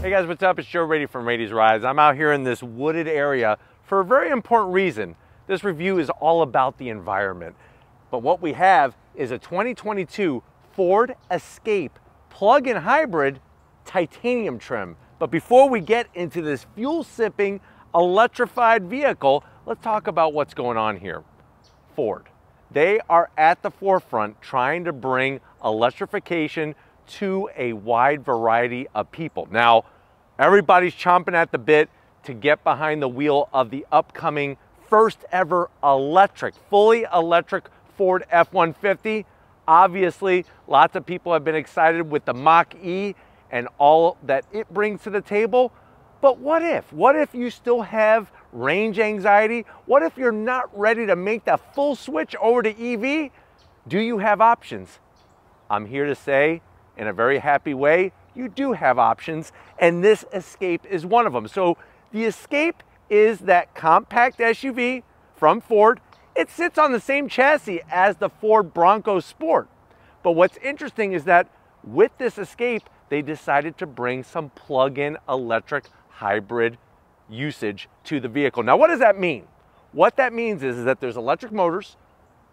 Hey guys, what's up? It's Joe Raiti from Raiti's Rides. I'm out here in this wooded area for a very important reason. This review is all about the environment. But what we have is a 2022 Ford Escape plug-in hybrid titanium trim. But before we get into this fuel-sipping electrified vehicle, let's talk about what's going on here. Ford. They are at the forefront trying to bring electrification to a wide variety of people. Now, everybody's chomping at the bit to get behind the wheel of the upcoming first ever electric, fully electric Ford F-150. Obviously, lots of people have been excited with the Mach-E and all that it brings to the table. But what if? What if you still have range anxiety? What if you're not ready to make that full switch over to EV? Do you have options? I'm here to say, in a very happy way, you do have options, and this Escape is one of them. So the Escape is that compact SUV from Ford. It sits on the same chassis as the Ford Bronco Sport. But what's interesting is that with this Escape, they decided to bring some plug-in electric hybrid usage to the vehicle. Now, what does that mean? What that means is that there's electric motors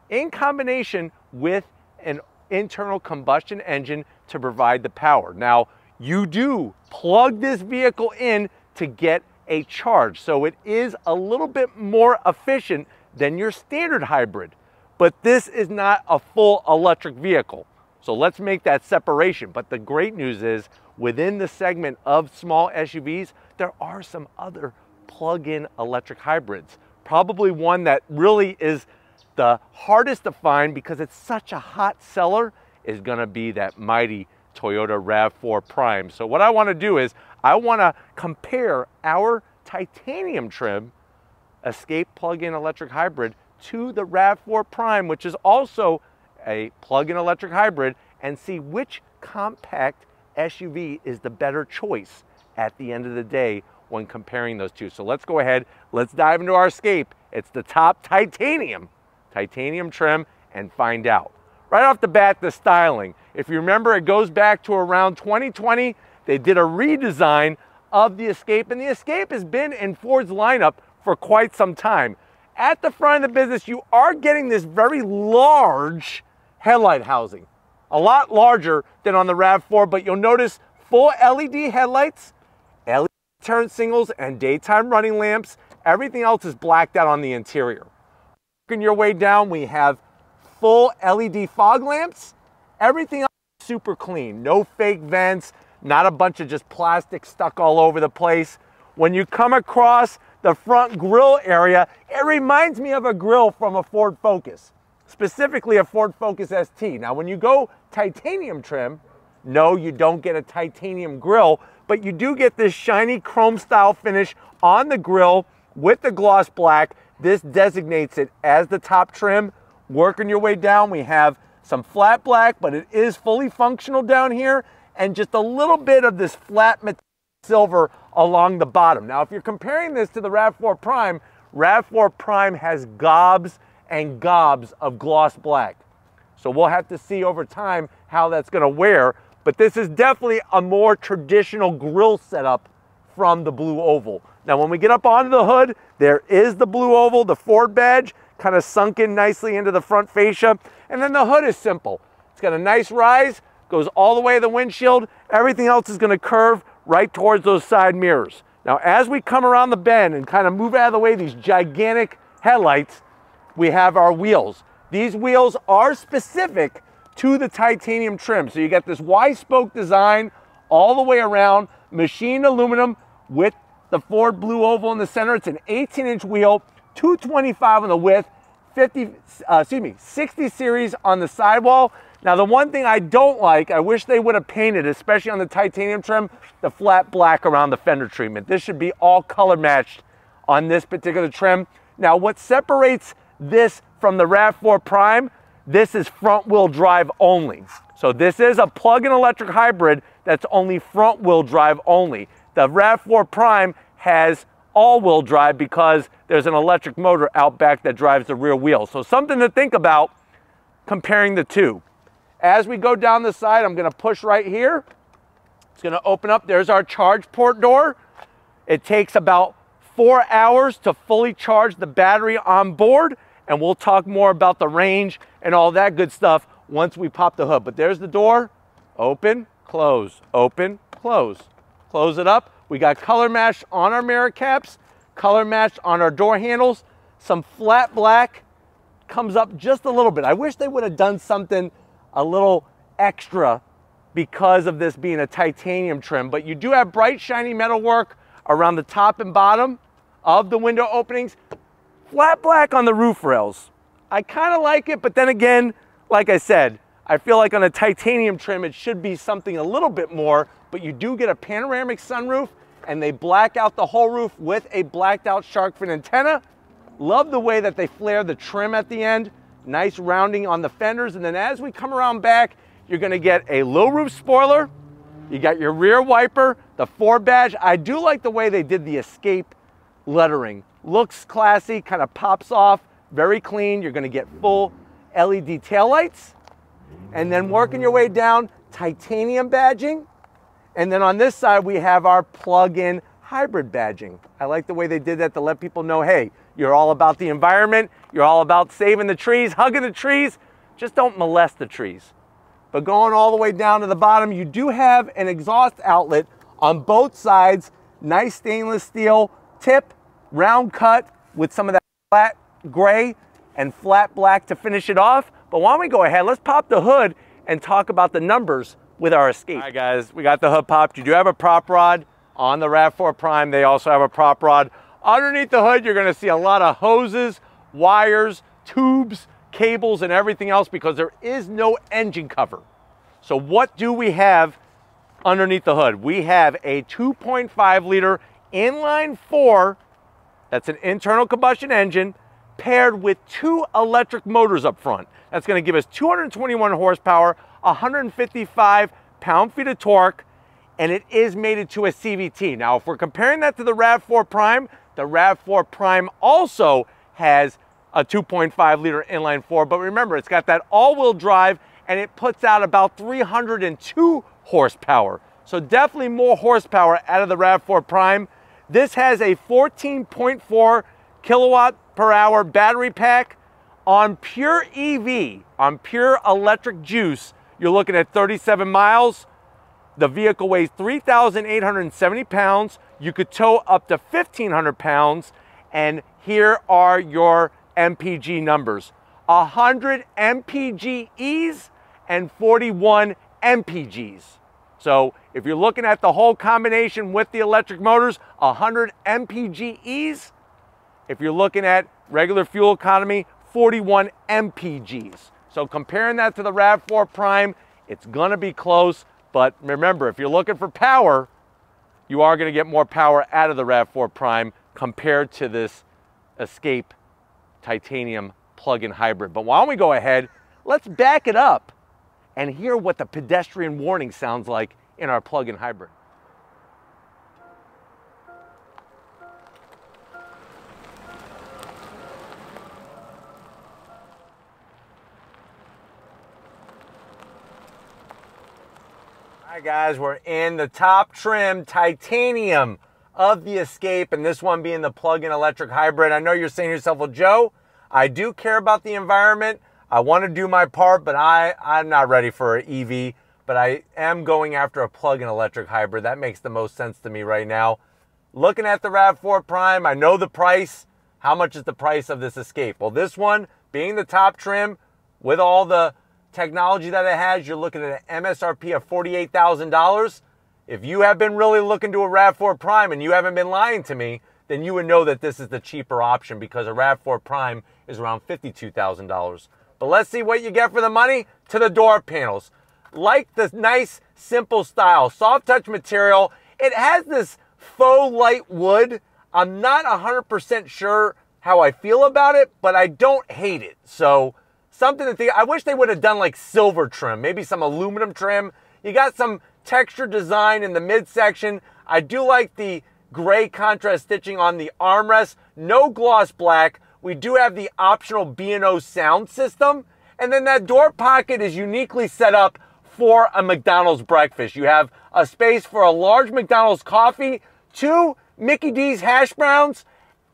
in combination with an internal combustion engine to provide the power. Now, you do plug this vehicle in to get a charge, so it is a little bit more efficient than your standard hybrid, but this is not a full electric vehicle. So let's make that separation. But the great news is, within the segment of small SUVs, there are some other plug-in electric hybrids. Probably one that really is the hardest to find because it's such a hot seller is gonna be that mighty Toyota RAV4 Prime. So what I wanna do is, I wanna compare our titanium trim Escape plug-in electric hybrid to the RAV4 Prime, which is also a plug-in electric hybrid, and see which compact SUV is the better choice at the end of the day when comparing those two. So let's go ahead, let's dive into our Escape. It's the top titanium trim, and find out. Right off the bat, the styling. If you remember, it goes back to around 2020. They did a redesign of the Escape, and the Escape has been in Ford's lineup for quite some time. At the front of the business, you are getting this very large headlight housing. A lot larger than on the RAV4, but you'll notice full LED headlights, LED turn signals, and daytime running lamps. Everything else is blacked out on the interior. Working your way down, we have full LED fog lamps. Everything else is super clean. No fake vents, not a bunch of just plastic stuck all over the place. When you come across the front grille area, it reminds me of a grille from a Ford Focus, specifically a Ford Focus ST. Now, when you go titanium trim, no, you don't get a titanium grille, but you do get this shiny chrome style finish on the grille with the gloss black. This designates it as the top trim. Working your way down, we have some flat black, but it is fully functional down here, and just a little bit of this flat metallic silver along the bottom. Now, if you're comparing this to the RAV4 Prime, RAV4 Prime has gobs and gobs of gloss black. So we'll have to see over time how that's gonna wear, but this is definitely a more traditional grille setup from the blue oval. Now, when we get up onto the hood, there is the blue oval, the Ford badge, kind of sunk in nicely into the front fascia. And then the hood is simple. It's got a nice rise, goes all the way to the windshield. Everything else is gonna curve right towards those side mirrors. Now, as we come around the bend and kind of move out of the way these gigantic headlights, we have our wheels. These wheels are specific to the titanium trim. So you got this Y-spoke design all the way around, machined aluminum with the Ford blue oval in the center. It's an 18-inch wheel, 225 on the width, 60 series on the sidewall. Now, the one thing I don't like, I wish they would have painted, especially on the titanium trim, the flat black around the fender treatment. This should be all color matched on this particular trim. Now, what separates this from the RAV4 Prime, this is front wheel drive only. So this is a plug-in electric hybrid that's only front wheel drive only. The RAV4 Prime has all-wheel drive because there's an electric motor out back that drives the rear wheel. So something to think about comparing the two. As we go down the side, I'm gonna push right here. It's gonna open up. There's our charge port door. It takes about 4 hours to fully charge the battery on board, and we'll talk more about the range and all that good stuff once we pop the hood. But there's the door. Open, close, open, close. Close it up. We got color match on our mirror caps, color match on our door handles, some flat black, comes up just a little bit. I wish they would have done something a little extra because of this being a titanium trim, but you do have bright shiny metalwork around the top and bottom of the window openings. Flat black on the roof rails. I kind of like it, but then again, like I said, I feel like on a titanium trim, it should be something a little bit more, but you do get a panoramic sunroof, and they black out the whole roof with a blacked out shark fin antenna. Love the way that they flare the trim at the end. Nice rounding on the fenders. And then as we come around back, you're gonna get a low roof spoiler. You got your rear wiper, the 4 badge. I do like the way they did the Escape lettering. Looks classy, kind of pops off, very clean. You're gonna get full LED taillights. And then working your way down, titanium badging. And then on this side, we have our plug-in hybrid badging. I like the way they did that to let people know, hey, you're all about the environment, you're all about saving the trees, hugging the trees, just don't molest the trees. But going all the way down to the bottom, you do have an exhaust outlet on both sides, nice stainless steel tip, round cut with some of that flat gray and flat black to finish it off. But why don't we go ahead, let's pop the hood and talk about the numbers with our Escape. All right guys, we got the hood popped. You do have a prop rod on the RAV4 Prime. They also have a prop rod. Underneath the hood, you're gonna see a lot of hoses, wires, tubes, cables, and everything else because there is no engine cover. So what do we have underneath the hood? We have a 2.5 liter inline 4, that's an internal combustion engine, paired with 2 electric motors up front. That's gonna give us 221 horsepower, 155 pound-feet of torque, and it is mated to a CVT. Now, if we're comparing that to the RAV4 Prime, the RAV4 Prime also has a 2.5 liter inline 4, but remember, it's got that all-wheel drive, and it puts out about 302 horsepower. So definitely more horsepower out of the RAV4 Prime. This has a 14.4 kilowatt per hour battery pack. On pure EV, on pure electric juice, you're looking at 37 miles. The vehicle weighs 3,870 pounds. You could tow up to 1,500 pounds. And here are your MPG numbers. 100 MPGs and 41 MPGs. So if you're looking at the whole combination with the electric motors, 100 MPGs. If you're looking at regular fuel economy, 41 MPGs. So comparing that to the RAV4 Prime, it's gonna be close, but remember, if you're looking for power, you are gonna get more power out of the RAV4 Prime compared to this Escape Titanium plug-in hybrid. But why don't we go ahead, let's back it up and hear what the pedestrian warning sounds like in our plug-in hybrid. All right guys, we're in the top trim titanium of the Escape, and this one being the plug-in electric hybrid. I know you're saying to yourself, well, Joe, I do care about the environment. I want to do my part, but I'm not ready for an EV, but I am going after a plug-in electric hybrid. That makes the most sense to me right now. Looking at the RAV4 Prime, I know the price. How much is the price of this Escape? Well, this one, being the top trim, with all the technology that it has, you're looking at an MSRP of $48,000. If you have been really looking to a RAV4 Prime and you haven't been lying to me, then you would know that this is the cheaper option because a RAV4 Prime is around $52,000. But let's see what you get for the money. To the door panels. Like this nice, simple style, soft touch material. It has this faux light wood. I'm not 100% sure how I feel about it, but I don't hate it. So something to think. I wish they would have done like silver trim, maybe some aluminum trim. You got some texture design in the midsection. I do like the gray contrast stitching on the armrest. No gloss black. We do have the optional B&O sound system. And then that door pocket is uniquely set up for a McDonald's breakfast. You have a space for a large McDonald's coffee, 2 Mickey D's hash browns,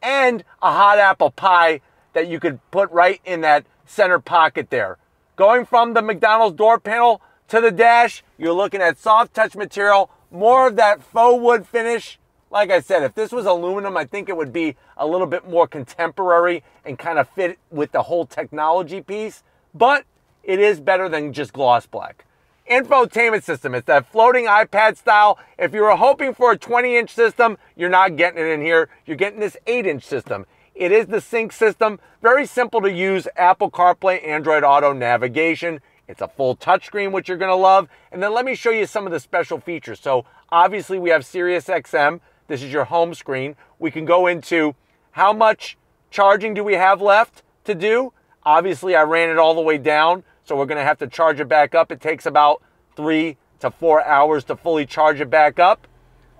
and a hot apple pie that you could put right in that center pocket there. Going from the McDonald's door panel to the dash, you're looking at soft touch material, more of that faux wood finish. Like I said, if this was aluminum, I think it would be a little bit more contemporary and kind of fit with the whole technology piece, but it is better than just gloss black. Infotainment system, it's that floating iPad style. If you were hoping for a 20-inch system, you're not getting it in here. You're getting this 8-inch system. It is the sync system, very simple to use, Apple CarPlay, Android Auto navigation. It's a full touchscreen, which you're gonna love. And then let me show you some of the special features. So obviously we have Sirius XM. This is your home screen. We can go into how much charging do we have left to do. Obviously I ran it all the way down, so we're gonna have to charge it back up. It takes about 3 to 4 hours to fully charge it back up.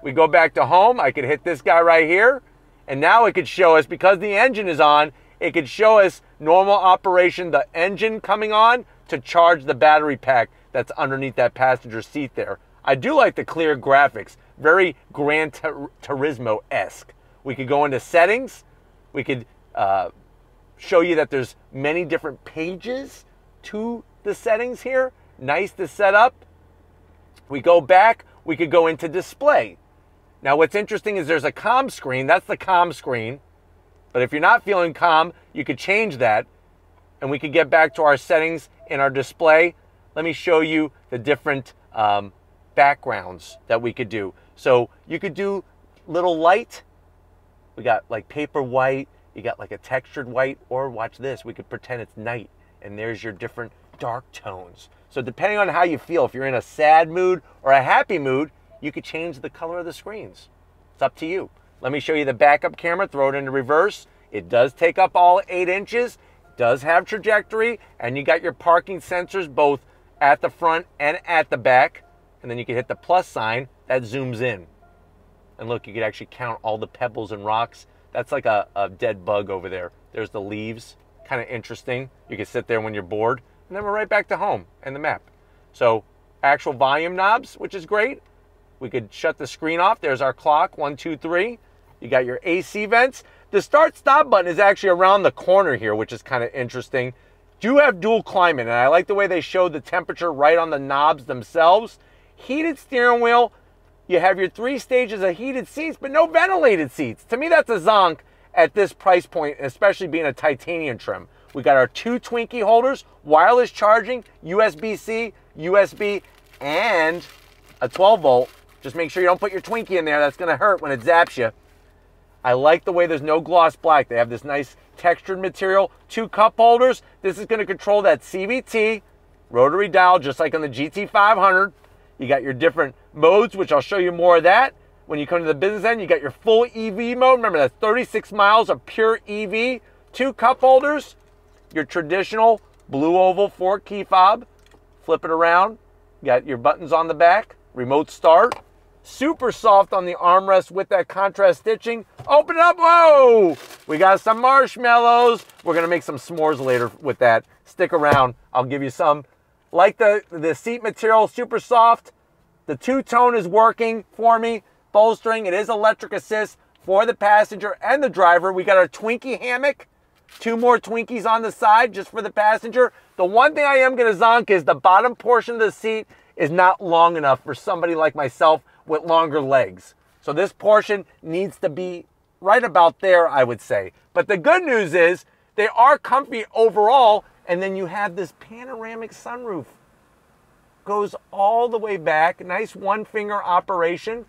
We go back to home. I could hit this guy right here. And now it could show us, because the engine is on, it could show us normal operation, the engine coming on to charge the battery pack that's underneath that passenger seat there. I do like the clear graphics, very Gran Turismo-esque. We could go into settings. We could show you that there's many different pages to the settings here. Nice to set up. We go back, we could go into display. Now what's interesting is there's a comm screen, that's the comm screen. But if you're not feeling calm, you could change that and we could get back to our settings in our display. Let me show you the different backgrounds that we could do. So you could do little light. We got like paper white, you got like a textured white, or watch this, we could pretend it's night and there's your different dark tones. So depending on how you feel, if you're in a sad mood or a happy mood, you could change the color of the screens. It's up to you. Let me show you the backup camera, throw it into reverse. It does take up all 8 inches, does have trajectory, and you got your parking sensors both at the front and at the back. And then you can hit the plus sign, that zooms in. And look, you could actually count all the pebbles and rocks. That's like a dead bug over there. There's the leaves, kind of interesting. You can sit there when you're bored. And then we're right back to home and the map. So actual volume knobs, which is great. We could shut the screen off. There's our clock, 1, 2, 3. You got your AC vents. The start stop button is actually around the corner here, which is kind of interesting. Do have dual climate, and I like the way they showed the temperature right on the knobs themselves. Heated steering wheel. You have your 3 stages of heated seats, but no ventilated seats. To me, that's a zonk at this price point, especially being a titanium trim. We got our 2 Twinkie holders, wireless charging, USB-C, USB, and a 12-volt. Just make sure you don't put your Twinkie in there. That's going to hurt when it zaps you. I like the way there's no gloss black. They have this nice textured material. 2 cup holders. This is going to control that CVT rotary dial, just like on the GT500. You got your different modes, which I'll show you more of that. When you come to the business end, you got your full EV mode. Remember, that's 36 miles of pure EV. 2 cup holders. Your traditional blue oval 4 key fob. Flip it around. You got your buttons on the back. Remote start. Super soft on the armrest with that contrast stitching. Open it up, whoa! We got some marshmallows. We're gonna make some s'mores later with that. Stick around, I'll give you some. Like the seat material, super soft. The 2-tone is working for me. Bolstering, it is electric assist for the passenger and the driver. We got our Twinkie hammock. 2 more Twinkies on the side just for the passenger. The one thing I am gonna zonk is the bottom portion of the seat is not long enough for somebody like myself with longer legs. So this portion needs to be right about there, I would say. But the good news is they are comfy overall, and then you have this panoramic sunroof. Goes all the way back, nice 1-finger operation.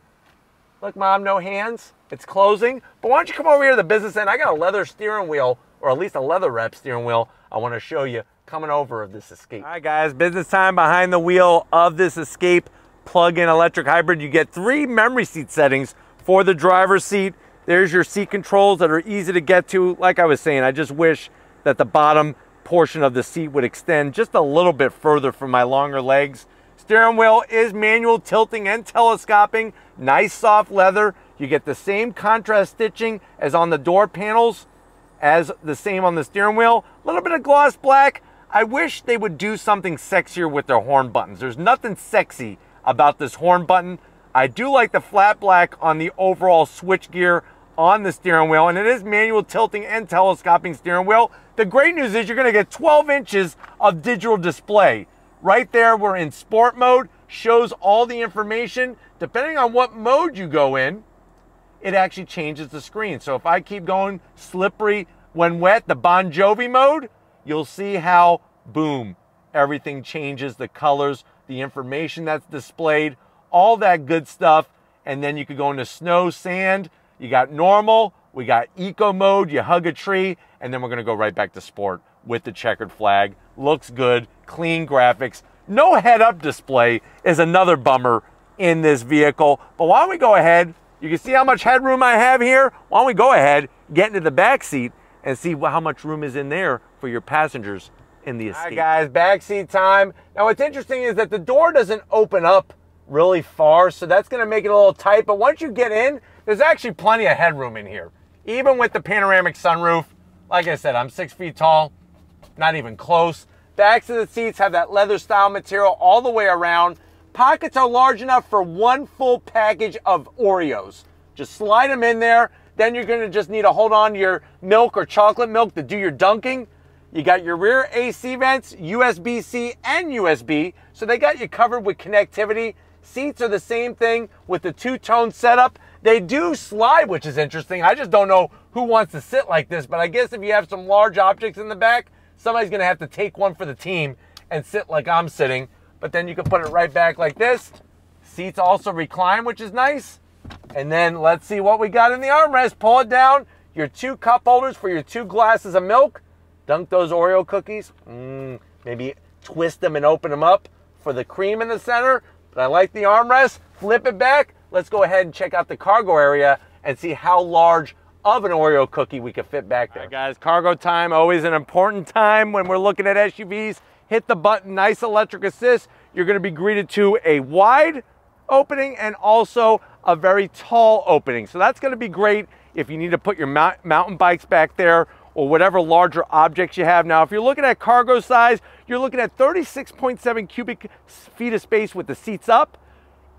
Look, Mom, no hands. It's closing. But why don't you come over here to the business end? I got a leather steering wheel, or at least a leather wrap steering wheel I want to show you coming over of this Escape. All right, guys, business time behind the wheel of this Escape plug-in electric hybrid. You get 3 memory seat settings for the driver's seat. There's your seat controls that are easy to get to. Like I was saying, I just wish that the bottom portion of the seat would extend just a little bit further for my longer legs. Steering wheel is manual tilting and telescoping. Nice soft leather. You get the same contrast stitching as on the door panels, as the same on the steering wheel. A little bit of gloss black. I wish they would do something sexier with their horn buttons. There's nothing sexy about this horn button. I do like the flat black on the overall switch gear on the steering wheel, and it is manual tilting and telescoping steering wheel. The great news is you're going to get 12 inches of digital display. Right there, we're in sport mode, shows all the information. Depending on what mode you go in, it actually changes the screen. So if I keep going slippery when wet, the Bon Jovi mode, you'll see how, boom, everything changes, the colors, the information that's displayed, all that good stuff. And then you could go into snow, sand, you got normal, we got eco mode, you hug a tree, and then we're gonna go right back to sport with the checkered flag. Looks good, clean graphics. No head-up display is another bummer in this vehicle. But why don't we go ahead, you can see how much headroom I have here. Why don't we go ahead, get into the back seat and see how much room is in there for your passengers in the Escape. All right, guys, back seat time. Now, what's interesting is that the door doesn't open up really far, so that's gonna make it a little tight. But once you get in, there's actually plenty of headroom in here. Even with the panoramic sunroof, like I said, I'm 6 feet tall, not even close. Backs of the seats have that leather style material all the way around. Pockets are large enough for one full package of Oreos. Just slide them in there. Then you're gonna just need to hold on to your milk or chocolate milk to do your dunking. You got your rear AC vents, USB-C and USB, so they got you covered with connectivity. Seats are the same thing with the two-tone setup. They do slide, which is interesting. I just don't know who wants to sit like this, but I guess if you have some large objects in the back, somebody's gonna have to take one for the team and sit like I'm sitting. But then you can put it right back like this. Seats also recline, which is nice. And then let's see what we got in the armrest. Pull it down. Your 2 cup holders for your 2 glasses of milk. Dunk those Oreo cookies. Maybe twist them and open them up for the cream in the center. But I like the armrest. Flip it back. Let's go ahead and check out the cargo area and see how large of an Oreo cookie we could fit back there. All right, guys, cargo time, always an important time when we're looking at SUVs. Hit the button, nice electric assist. You're gonna be greeted to a wide opening and also a very tall opening. So that's gonna be great if you need to put your mountain bikes back there or whatever larger objects you have. Now, if you're looking at cargo size, you're looking at 36.7 cubic feet of space with the seats up.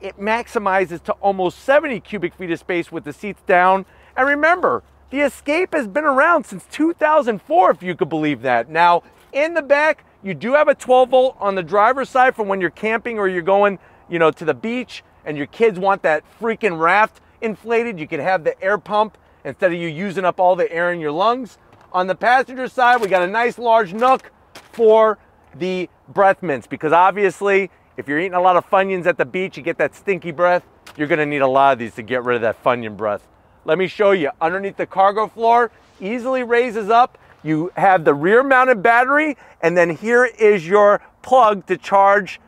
It maximizes to almost 70 cubic feet of space with the seats down. And remember, the Escape has been around since 2004, if you could believe that. Now, in the back, you do have a 12 volt on the driver's side for when you're camping or you're going, you know, to the beach and your kids want that freaking raft inflated. You can have the air pump instead of you using up all the air in your lungs. On the passenger side, we got a nice large nook for the breath mints, because obviously if you're eating a lot of Funyuns at the beach, you get that stinky breath. You're gonna need a lot of these to get rid of that Funyun breath. Let me show you. Underneath the cargo floor, easily raises up. You have the rear mounted battery, and then here is your plug to charge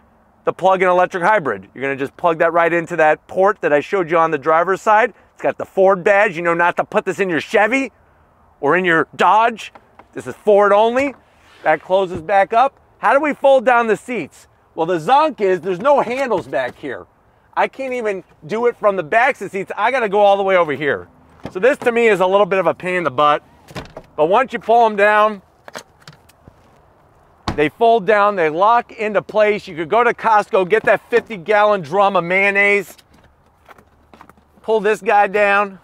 the plug-in electric hybrid. You're gonna just plug that right into that port that I showed you on the driver's side. It's got the Ford badge. You know not to put this in your Chevy or in your Dodge. This is Ford only. That closes back up. How do we fold down the seats? Well, the zonk is there's no handles back here. I can't even do it from the backs of the seats. I gotta go all the way over here. So this to me is a little bit of a pain in the butt. But once you pull them down, they fold down, they lock into place. You could go to Costco, get that 50-gallon drum of mayonnaise, pull this guy down.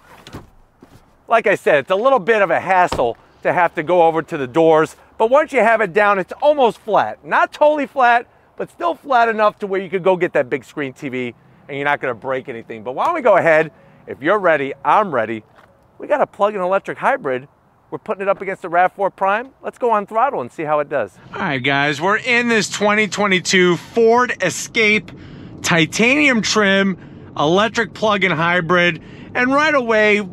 Like I said, it's a little bit of a hassle to have to go over to the doors, but once you have it down, it's almost flat. Not totally flat, but still flat enough to where you could go get that big screen TV and you're not gonna break anything. But why don't we go ahead, if you're ready, I'm ready. We got a plug-in electric hybrid. We're putting it up against the RAV4 Prime. Let's go on throttle and see how it does. All right, guys, we're in this 2022 Ford Escape titanium trim electric plug-in hybrid. And right away,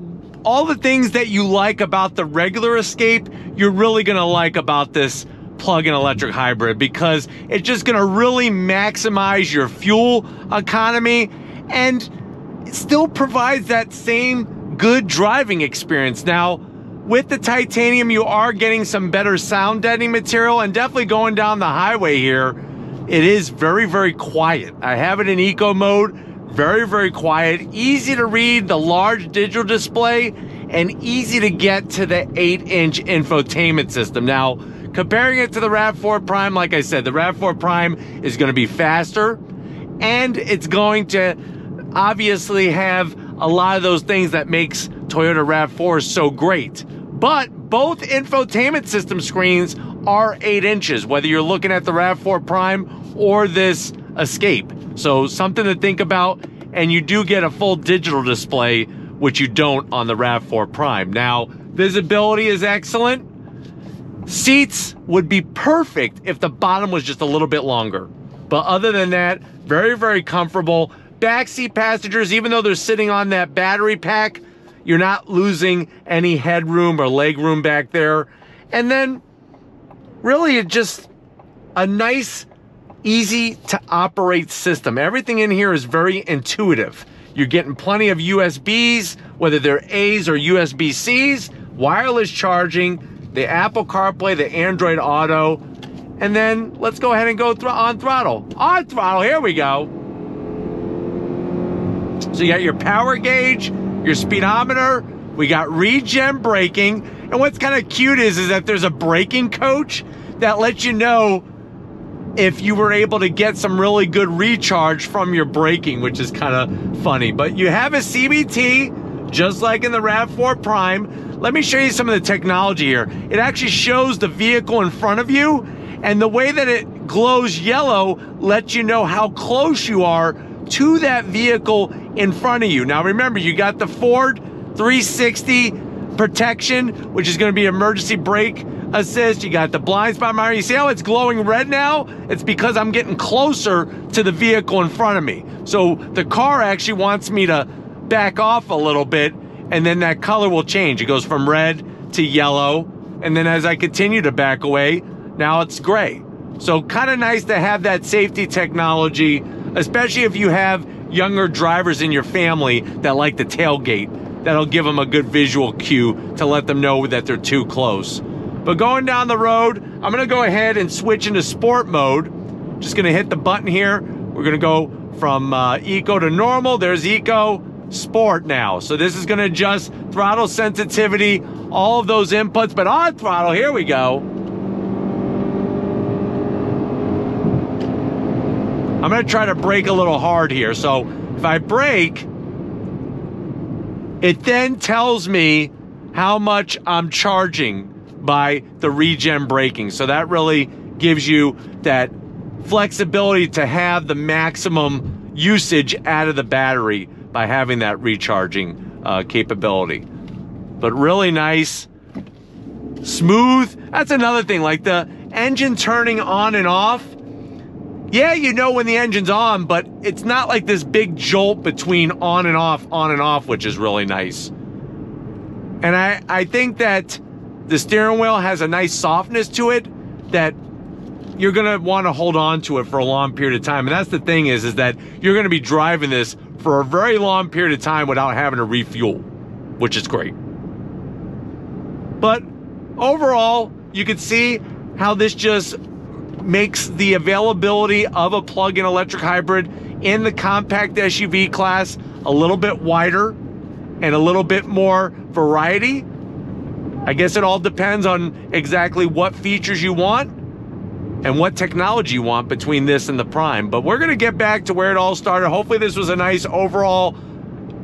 all the things that you like about the regular Escape, you're really gonna like about this plug-in electric hybrid, because it's just gonna really maximize your fuel economy and it still provides that same good driving experience. Now, with the titanium, you are getting some better sound deadening material, and definitely going down the highway here, it is very, very quiet. I have it in eco mode, very, very quiet, easy to read the large digital display, and easy to get to the 8-inch infotainment system. Now, comparing it to the RAV4 Prime, like I said, the RAV4 Prime is gonna be faster. and it's going to obviously have a lot of those things that makes Toyota RAV4 so great. But both infotainment system screens are 8 inches, whether you're looking at the RAV4 Prime or this Escape. So something to think about, and you do get a full digital display, which you don't on the RAV4 Prime. Now, visibility is excellent. Seats would be perfect if the bottom was just a little bit longer. But other than that, very, very comfortable. Backseat passengers, even though they're sitting on that battery pack, you're not losing any headroom or leg room back there. And then really it's just a nice, easy to operate system. Everything in here is very intuitive. You're getting plenty of USBs, whether they're A's or USB-C's, wireless charging, the Apple CarPlay, the Android Auto, and then let's go ahead and go on throttle. On throttle, here we go. So you got your power gauge, your speedometer, we got regen braking, and what's kind of cute is that there's a braking coach that lets you know if you were able to get some really good recharge from your braking, which is kind of funny. But you have a CVT, just like in the RAV4 Prime. Let me show you some of the technology here. It actually shows the vehicle in front of you, and the way that it glows yellow lets you know how close you are to that vehicle in front of you. Now remember, you got the Ford 360 protection, which is going to be emergency brake assist. You got the blind spot monitor. You see how it's glowing red now? It's because I'm getting closer to the vehicle in front of me. So the car actually wants me to back off a little bit, and then that color will change. It goes from red to yellow, and then as I continue to back away, now it's gray. So kind of nice to have that safety technology, especially if you have younger drivers in your family that like the tailgate. That'll give them a good visual cue to let them know that they're too close. But going down the road, I'm gonna go ahead and switch into sport mode. Just gonna hit the button here. We're gonna go from eco to normal. There's eco, sport now. So this is gonna adjust throttle sensitivity, all of those inputs, but on throttle, here we go. I'm gonna try to brake a little hard here. So if I brake, it then tells me how much I'm charging by the regen braking. So that really gives you that flexibility to have the maximum usage out of the battery by having that recharging capability. But really nice, smooth. That's another thing, like the engine turning on and off. Yeah, you know when the engine's on, but it's not like this big jolt between on and off, which is really nice. And I think that the steering wheel has a nice softness to it that you're gonna wanna hold on to it for a long period of time. And that's the thing is that you're gonna be driving this for a very long period of time without having to refuel, which is great. But overall, you can see how this just makes the availability of a plug-in electric hybrid in the compact SUV class a little bit wider and a little bit more variety. I guess it all depends on exactly what features you want and what technology you want between this and the Prime. But we're gonna get back to where it all started. Hopefully this was a nice overall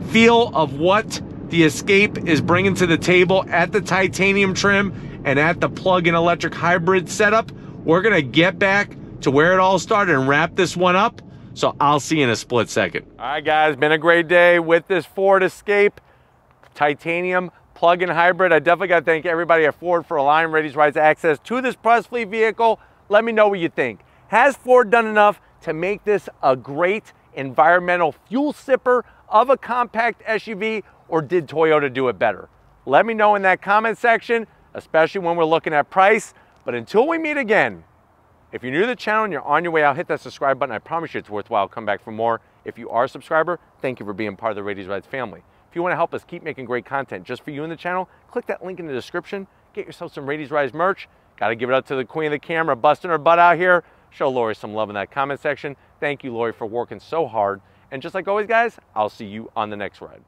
feel of what the Escape is bringing to the table at the titanium trim and at the plug-in electric hybrid setup. We're gonna get back to where it all started and wrap this one up. So I'll see you in a split second. All right, guys, been a great day with this Ford Escape titanium plug-in hybrid. I definitely got to thank everybody at Ford for allowing Raity's Rides access to this press fleet vehicle. Let me know what you think. Has Ford done enough to make this a great environmental fuel sipper of a compact SUV, or did Toyota do it better? Let me know in that comment section, especially when we're looking at price. But until we meet again, if you're new to the channel and you're on your way out, hit that subscribe button. I promise you it's worthwhile. Come back for more. If you are a subscriber, thank you for being part of the Raity's Rides family. If you want to help us keep making great content just for you in the channel, click that link in the description. Get yourself some Raity's Rides merch. Got to give it up to the queen of the camera, busting her butt out here. Show Lori some love in that comment section. Thank you, Lori, for working so hard. And just like always, guys, I'll see you on the next ride.